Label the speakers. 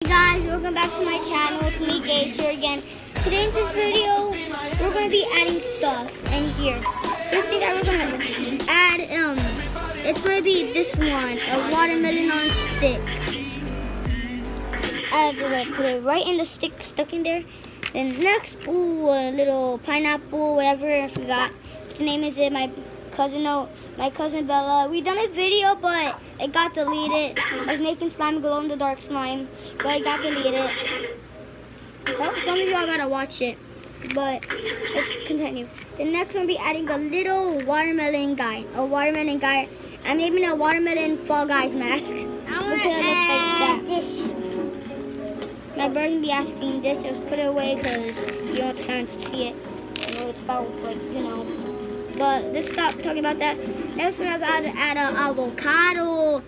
Speaker 1: Hey guys, welcome back to my channel. It's me, Gage, here again. Today in this video, we're gonna be adding stuff in here. First thing that we're gonna add, it's gonna be this one, a watermelon on a stick. I'm gonna put it right in the stick, stuck in there. Then next, a little pineapple, whatever, I forgot what the name is. It my cousin Bella. We done a video, but it got deleted. I was making slime, glow in the dark slime, but it got deleted. Well, some of y'all gotta watch it, but let's continue. The next one will be adding a little watermelon guy. I'm naming a watermelon Fall Guys mask. Look at it looks like that. My brother will be asking this, just put it away because you don't have time to see it. I know it's about, But let's stop talking about that. Next one, I've added an avocado.